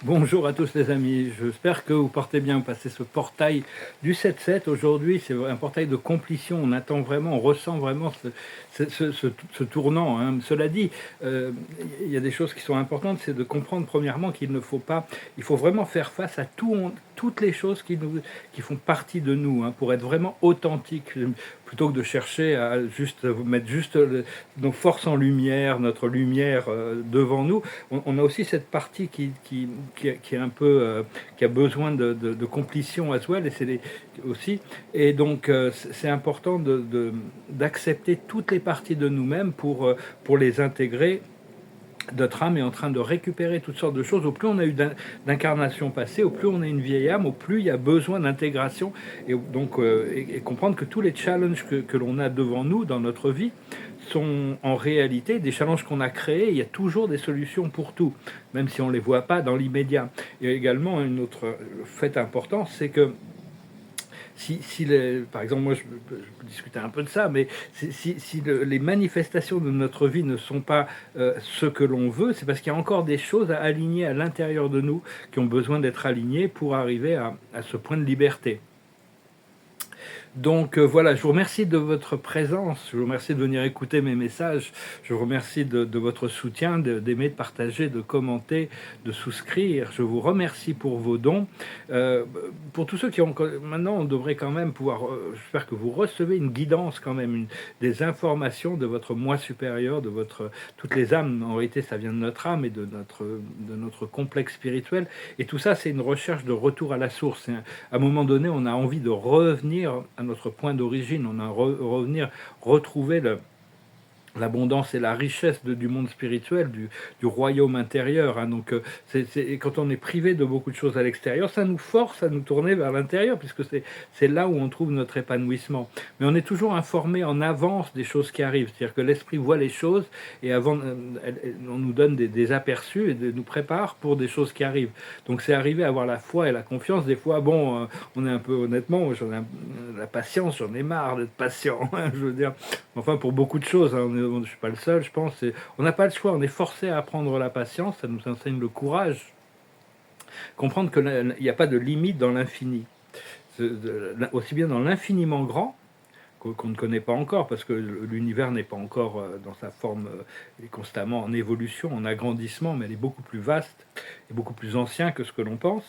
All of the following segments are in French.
Bonjour à tous les amis, j'espère que vous portez bien, vous passez ce portail du 7-7 aujourd'hui, c'est un portail de completion, on attend vraiment, on ressent vraiment ce tournant, hein. Cela dit, euh, il y a des choses qui sont importantes, c'est de comprendre premièrement qu'il ne faut pas, il faut vraiment faire face à toutes les choses qui font partie de nous, hein, pour être vraiment authentique, plutôt que de chercher à juste mettre juste nos forces en lumière, notre lumière devant nous. On a aussi cette partie qui est un peu qui a besoin de completion as well, et aussi, et donc c'est important d'accepter toutes les parties de nous-mêmes pour les intégrer. Notre âme est en train de récupérer toutes sortes de choses. Au plus on a eu d'incarnations passées, au plus on a une vieille âme, au plus il y a besoin d'intégration. Et donc, et comprendre que tous les challenges que l'on a devant nous dans notre vie sont en réalité des challenges qu'on a créés. Il y a toujours des solutions pour tout, même si on ne les voit pas dans l'immédiat. Et également, un autre fait important, c'est que par exemple, moi je peux discuter un peu de ça, mais les manifestations de notre vie ne sont pas ce que l'on veut, c'est parce qu'il y a encore des choses à aligner à l'intérieur de nous qui ont besoin d'être alignées pour arriver à ce point de liberté. Donc voilà, je vous remercie de votre présence, je vous remercie de venir écouter mes messages, je vous remercie de votre soutien, d'aimer, de partager, de commenter, de souscrire. Je vous remercie pour vos dons. Pour tous ceux qui ont... Maintenant, on devrait quand même pouvoir... J'espère que vous recevez une guidance quand même, des informations de votre moi supérieur, de votre... Toutes les âmes, en réalité, ça vient de notre âme et de notre complexe spirituel. Et tout ça, c'est une recherche de retour à la source. À un moment donné, on a envie de revenir à notre point d'origine, on a revenir, retrouver l'abondance et la richesse du monde spirituel, du royaume intérieur, hein. Donc, quand on est privé de beaucoup de choses à l'extérieur, ça nous force à nous tourner vers l'intérieur, puisque c'est là où on trouve notre épanouissement. Mais on est toujours informé en avance des choses qui arrivent, c'est-à-dire que l'esprit voit les choses, et avant, on nous donne des aperçus, et nous prépare pour des choses qui arrivent. Donc c'est arrivé à avoir la foi et la confiance. Des fois, bon, on est un peu, honnêtement, la patience, j'en ai marre d'être patient, hein, je veux dire. Enfin, pour beaucoup de choses, hein, je ne suis pas le seul, je pense. On n'a pas le choix, on est forcé à apprendre la patience, ça nous enseigne le courage. Comprendre qu'il n'y a pas de limite dans l'infini. Aussi bien dans l'infiniment grand, qu'on ne connaît pas encore, parce que l'univers n'est pas encore dans sa forme, il est constamment en évolution, en agrandissement, mais elle est beaucoup plus vaste et beaucoup plus ancien que ce que l'on pense.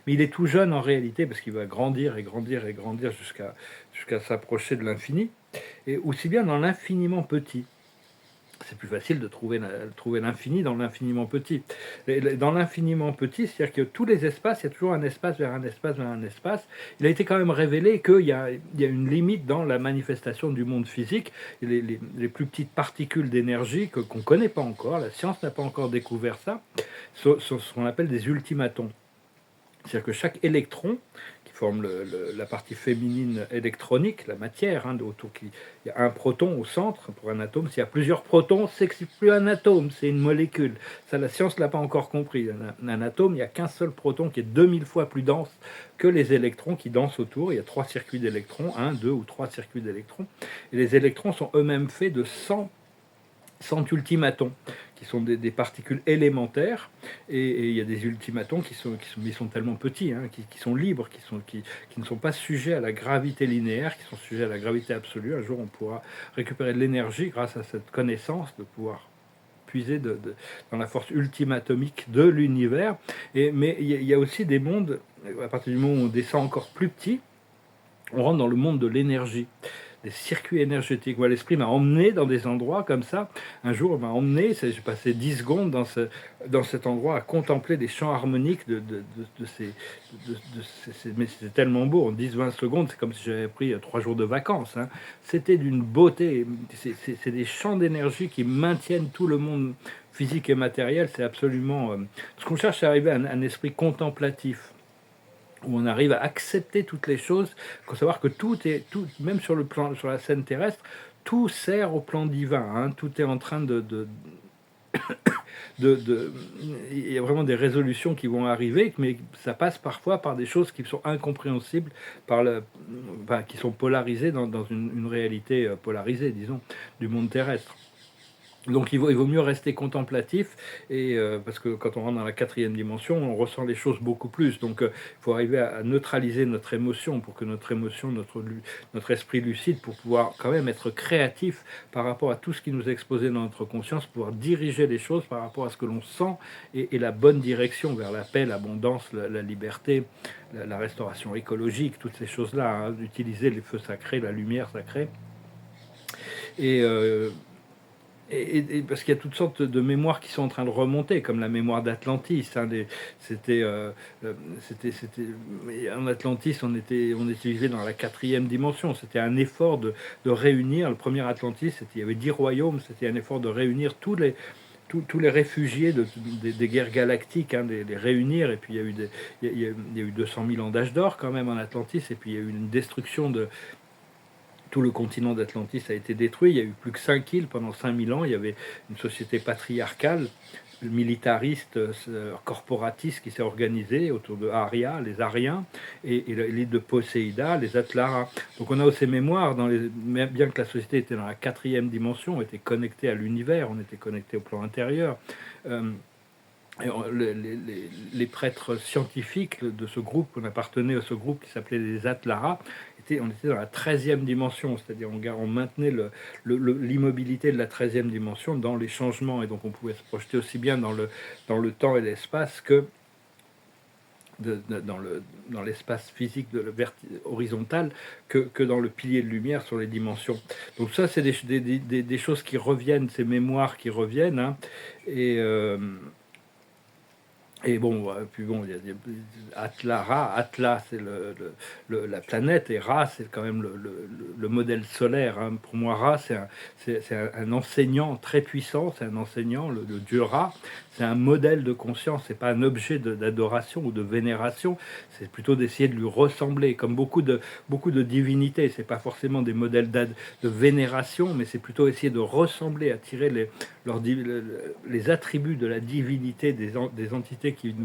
Mais il est tout jeune en réalité, parce qu'il va grandir et grandir et grandir jusqu'à s'approcher de l'infini, et aussi bien dans l'infiniment petit. C'est plus facile de trouver l'infini dans l'infiniment petit. Dans l'infiniment petit, c'est-à-dire que tous les espaces, il y a toujours un espace vers un espace vers un espace. Il a été quand même révélé qu'il y a une limite dans la manifestation du monde physique. Les plus petites particules d'énergie qu'on ne connaît pas encore, la science n'a pas encore découvert ça, sont ce qu'on appelle des ultimatons. C'est-à-dire que chaque électron, qui forme la partie féminine électronique, la matière, hein, il y a un proton au centre pour un atome. S'il y a plusieurs protons, c'est que c'est plus un atome, c'est une molécule. Ça, la science ne l'a pas encore compris. Un atome, il n'y a qu'un seul proton qui est 2000 fois plus dense que les électrons qui dansent autour. Il y a 3 circuits d'électrons, 1, 2 ou 3 circuits d'électrons. Et les électrons sont eux-mêmes faits de 100 ultimatons, qui sont des particules élémentaires, et il y a des ultimatons qui sont tellement petits, hein, qui sont libres, qui ne sont pas sujets à la gravité linéaire, qui sont sujets à la gravité absolue. Un jour, on pourra récupérer de l'énergie grâce à cette connaissance, de pouvoir puiser dans la force ultime atomique de l'univers. Mais il y a aussi des mondes, à partir du moment où on descend encore plus petit, on rentre dans le monde de l'énergie, des circuits énergétiques. Moi, l'esprit m'a emmené dans des endroits comme ça. Un jour, il m'a emmené, j'ai passé 10 secondes dans cet endroit à contempler des champs harmoniques mais c'était tellement beau, en 10-20 secondes, c'est comme si j'avais pris 3 jours de vacances, hein. C'était d'une beauté, c'est des champs d'énergie qui maintiennent tout le monde physique et matériel. C'est absolument... ce qu'on cherche, c'est arriver à un esprit contemplatif, où on arrive à accepter toutes les choses. Il faut savoir que tout, même sur la scène terrestre, tout sert au plan divin, hein. Tout est en train il y a vraiment des résolutions qui vont arriver, mais ça passe parfois par des choses qui sont incompréhensibles, qui sont polarisées dans une réalité polarisée, disons, du monde terrestre. Donc il vaut mieux rester contemplatif et parce que quand on rentre dans la quatrième dimension, on ressent les choses beaucoup plus. Donc il faut arriver à neutraliser notre émotion pour que notre émotion, notre esprit lucide, pour pouvoir quand même être créatif par rapport à tout ce qui nous est exposé dans notre conscience, pouvoir diriger les choses par rapport à ce que l'on sent et la bonne direction vers la paix, l'abondance, la liberté, la restauration écologique, toutes ces choses-là, hein, utiliser les feux sacrés, la lumière sacrée. Et parce qu'il y a toutes sortes de mémoires qui sont en train de remonter, comme la mémoire d'Atlantis. Hein, en Atlantis, on était vivait dans la quatrième dimension. C'était un effort de réunir. Le premier Atlantis, il y avait 10 royaumes. C'était un effort de réunir tous les réfugiés des guerres galactiques, hein, les réunir. Et puis il y a eu 200 000 ans d'âge d'or quand même en Atlantis. Et puis il y a eu une destruction de tout le continent d'Atlantis a été détruit. Il n'y a eu plus que 5 îles pendant 5000 ans. Il y avait une société patriarcale, militariste, corporatiste qui s'est organisée autour de Aria, les Ariens, et l'île de Poséida, les Atlara. Donc on a ces mémoires, bien que la société était dans la quatrième dimension, on était connecté à l'univers, on était connecté au plan intérieur. Les prêtres scientifiques de ce groupe, on appartenait à ce groupe qui s'appelait les Atlara, on était dans la 13e dimension, c'est-à-dire on maintenait l'immobilité de la 13e dimension dans les changements, et donc on pouvait se projeter aussi bien dans le temps et l'espace que dans l'espace physique horizontal que dans le pilier de lumière sur les dimensions. Donc ça, c'est des choses qui reviennent, ces mémoires qui reviennent, hein, et bon, puis bon, il y a Ra, Atlas, c'est la planète, et Ra, c'est quand même le modèle solaire. Hein. Pour moi, Ra, c'est un enseignant très puissant, c'est un enseignant, le dieu Ra, c'est un modèle de conscience, c'est pas un objet d'adoration ou de vénération, c'est plutôt d'essayer de lui ressembler, comme beaucoup de divinités. C'est pas forcément des modèles de vénération, mais c'est plutôt essayer de ressembler, à tirer les attributs de la divinité des entités qui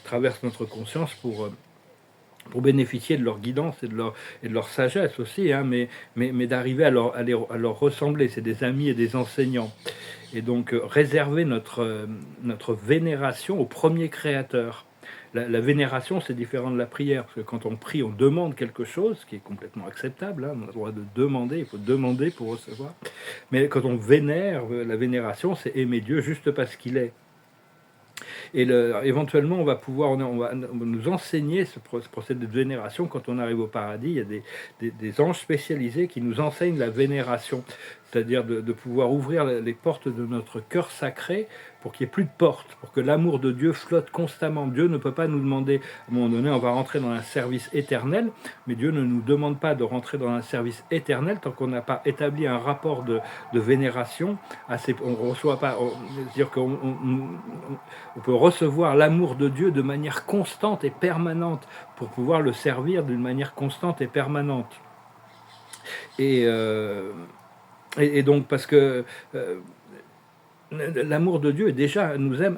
traversent notre conscience pour bénéficier de leur guidance et de leur sagesse aussi, hein, mais d'arriver à leur ressembler. C'est des amis et des enseignants. Et donc réserver notre vénération au premier créateur. La vénération, c'est différent de la prière, parce que quand on prie, on demande quelque chose, ce qui est complètement acceptable, hein, on a le droit de demander, il faut demander pour recevoir. Mais quand on vénère, la vénération, c'est aimer Dieu juste parce qu'il est. Et éventuellement, on va nous enseigner ce procédé de vénération. Quand on arrive au paradis, il y a des anges spécialisés qui nous enseignent la vénération, c'est-à-dire de pouvoir ouvrir les portes de notre cœur sacré pour qu'il n'y ait plus de portes, pour que l'amour de Dieu flotte constamment. Dieu ne peut pas nous demander, à un moment donné, on va rentrer dans un service éternel, mais Dieu ne nous demande pas de rentrer dans un service éternel tant qu'on n'a pas établi un rapport de vénération. On reçoit pas, c'est-à-dire qu'on peut recevoir l'amour de Dieu de manière constante et permanente pour pouvoir le servir d'une manière constante et permanente. Et donc, parce que l'amour de Dieu déjà nous aime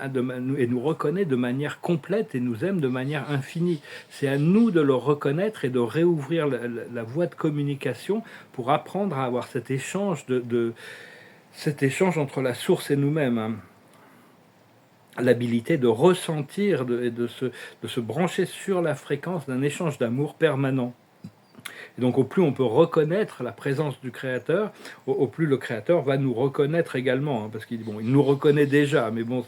et nous reconnaît de manière complète et nous aime de manière infinie. C'est à nous de le reconnaître et de réouvrir la voie de communication pour apprendre à avoir cet échange cet échange entre la source et nous-mêmes. Hein. L'habilité de ressentir et de se brancher sur la fréquence d'un échange d'amour permanent. Et donc au plus on peut reconnaître la présence du Créateur, au plus le Créateur va nous reconnaître également, hein, parce qu'il il nous reconnaît déjà, mais bon,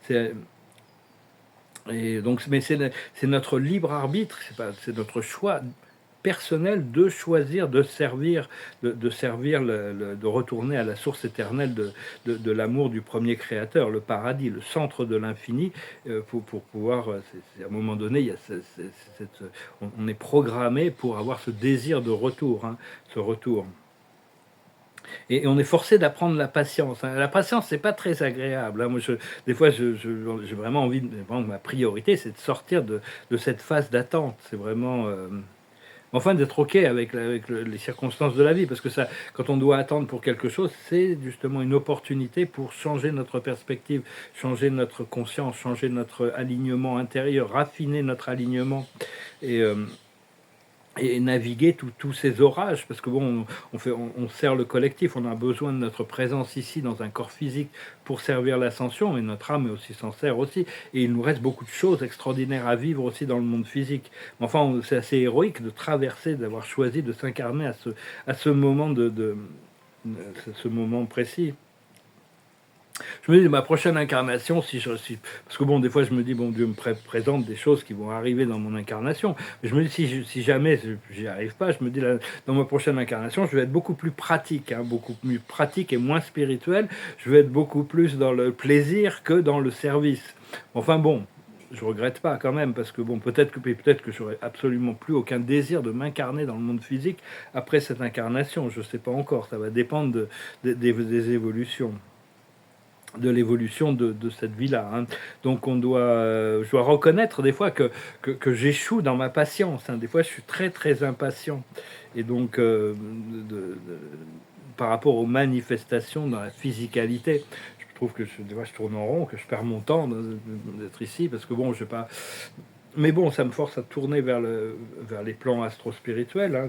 c'est notre libre arbitre, c'est notre choix personnel de choisir de servir, de retourner à la source éternelle de l'amour du premier créateur, le paradis, le centre de l'infini, pour pouvoir, à un moment donné, il y a on est programmé pour avoir ce désir de retour, hein, ce retour. Et on est forcé d'apprendre la patience. Hein. La patience, c'est pas très agréable. Hein. Moi, des fois, j'ai vraiment envie, ma priorité, c'est de sortir de cette phase d'attente. C'est vraiment... Enfin, d'être OK avec les circonstances de la vie, parce que ça, quand on doit attendre pour quelque chose, c'est justement une opportunité pour changer notre perspective, changer notre conscience, changer notre alignement intérieur, raffiner notre alignement. Et et naviguer tous ces orages, parce que bon, on sert le collectif, on a besoin de notre présence ici dans un corps physique pour servir l'ascension, mais notre âme aussi s'en sert aussi, et il nous reste beaucoup de choses extraordinaires à vivre aussi dans le monde physique. Mais enfin, c'est assez héroïque de traverser, d'avoir choisi de s'incarner à ce moment ce moment précis. Je me dis, ma prochaine incarnation, parce que bon, des fois, je me dis, bon, Dieu me présente des choses qui vont arriver dans mon incarnation. Mais je me dis, si jamais j'y arrive pas, je me dis, là, dans ma prochaine incarnation, je vais être beaucoup plus pratique, hein, beaucoup plus pratique et moins spirituel. Je vais être beaucoup plus dans le plaisir que dans le service. Enfin bon, je regrette pas quand même, parce que bon, peut-être que j'aurai absolument plus aucun désir de m'incarner dans le monde physique après cette incarnation. Je sais pas encore, ça va dépendre des évolutions, de l'évolution de cette vie-là, hein. Donc je dois reconnaître des fois que j'échoue dans ma patience, hein. Des fois, je suis très très impatient. Et donc, par rapport aux manifestations dans la physicalité, je trouve que des fois, je tourne en rond, que je perds mon temps d'être ici, parce que bon, je sais pas. Mais bon, ça me force à tourner vers les plans astro-spirituels, hein,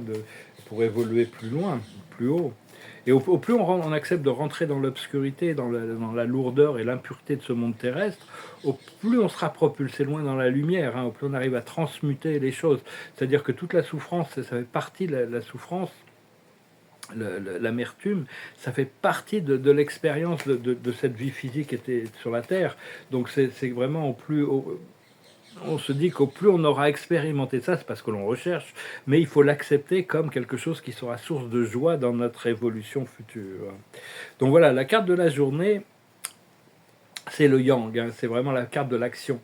pour évoluer plus loin, plus haut. Et au plus on accepte de rentrer dans l'obscurité, dans la lourdeur et l'impureté de ce monde terrestre, au plus on sera propulsé loin dans la lumière, hein, au plus on arrive à transmuter les choses. C'est-à-dire que toute la souffrance, ça fait partie de la souffrance, l'amertume, ça fait partie de l'expérience de cette vie physique qui était sur la Terre. Donc c'est vraiment on se dit qu'au plus on aura expérimenté ça, c'est parce que l'on recherche, mais il faut l'accepter comme quelque chose qui sera source de joie dans notre évolution future. Donc voilà, la carte de la journée, c'est le yang, hein, c'est vraiment la carte de l'action,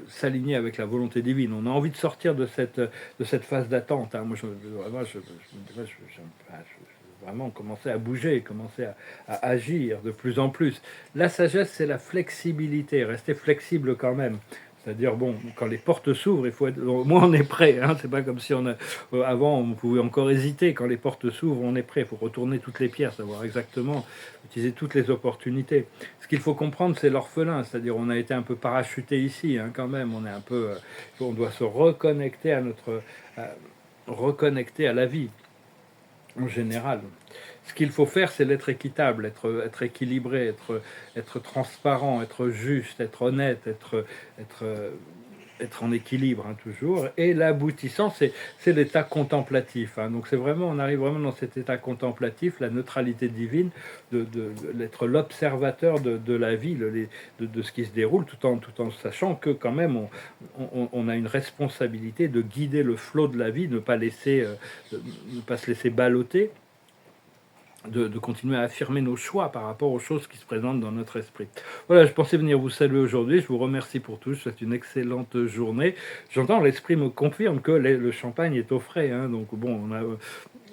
s'aligner avec la volonté divine. On a envie de sortir de cette phase d'attente, hein. Moi, je vraiment commencer à bouger, commencer à agir de plus en plus. La sagesse, c'est la flexibilité, rester flexible quand même. C'est-à-dire, bon, quand les portes s'ouvrent, il faut être. Au moins, on est prêt, hein. C'est pas comme si avant, on pouvait encore hésiter. Quand les portes s'ouvrent, on est prêt. Il faut retourner toutes les pierres, savoir exactement, utiliser toutes les opportunités. Ce qu'il faut comprendre, c'est l'orphelin. C'est-à-dire, on a été un peu parachuté ici, hein, quand même. On est un peu. On doit se reconnecter reconnecter à la vie, en général. Ce qu'il faut faire, c'est l'être équitable, être équilibré, être transparent, être juste, être honnête, être, être en équilibre, hein, toujours. Et l'aboutissant, c'est l'état contemplatif, hein. Donc c'est vraiment, on arrive vraiment dans cet état contemplatif, la neutralité divine, d'être l'observateur de la vie, de ce qui se déroule, tout en sachant que quand même on a une responsabilité de guider le flot de la vie, ne pas se laisser balloter, de continuer à affirmer nos choix par rapport aux choses qui se présentent dans notre esprit. Voilà, je pensais venir vous saluer aujourd'hui. Je vous remercie pour tout. C'est une excellente journée. J'entends, l'esprit me confirme que le champagne est au frais, hein. Donc bon,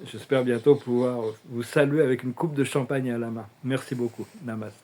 j'espère bientôt pouvoir vous saluer avec une coupe de champagne à la main. Merci beaucoup. Namaste.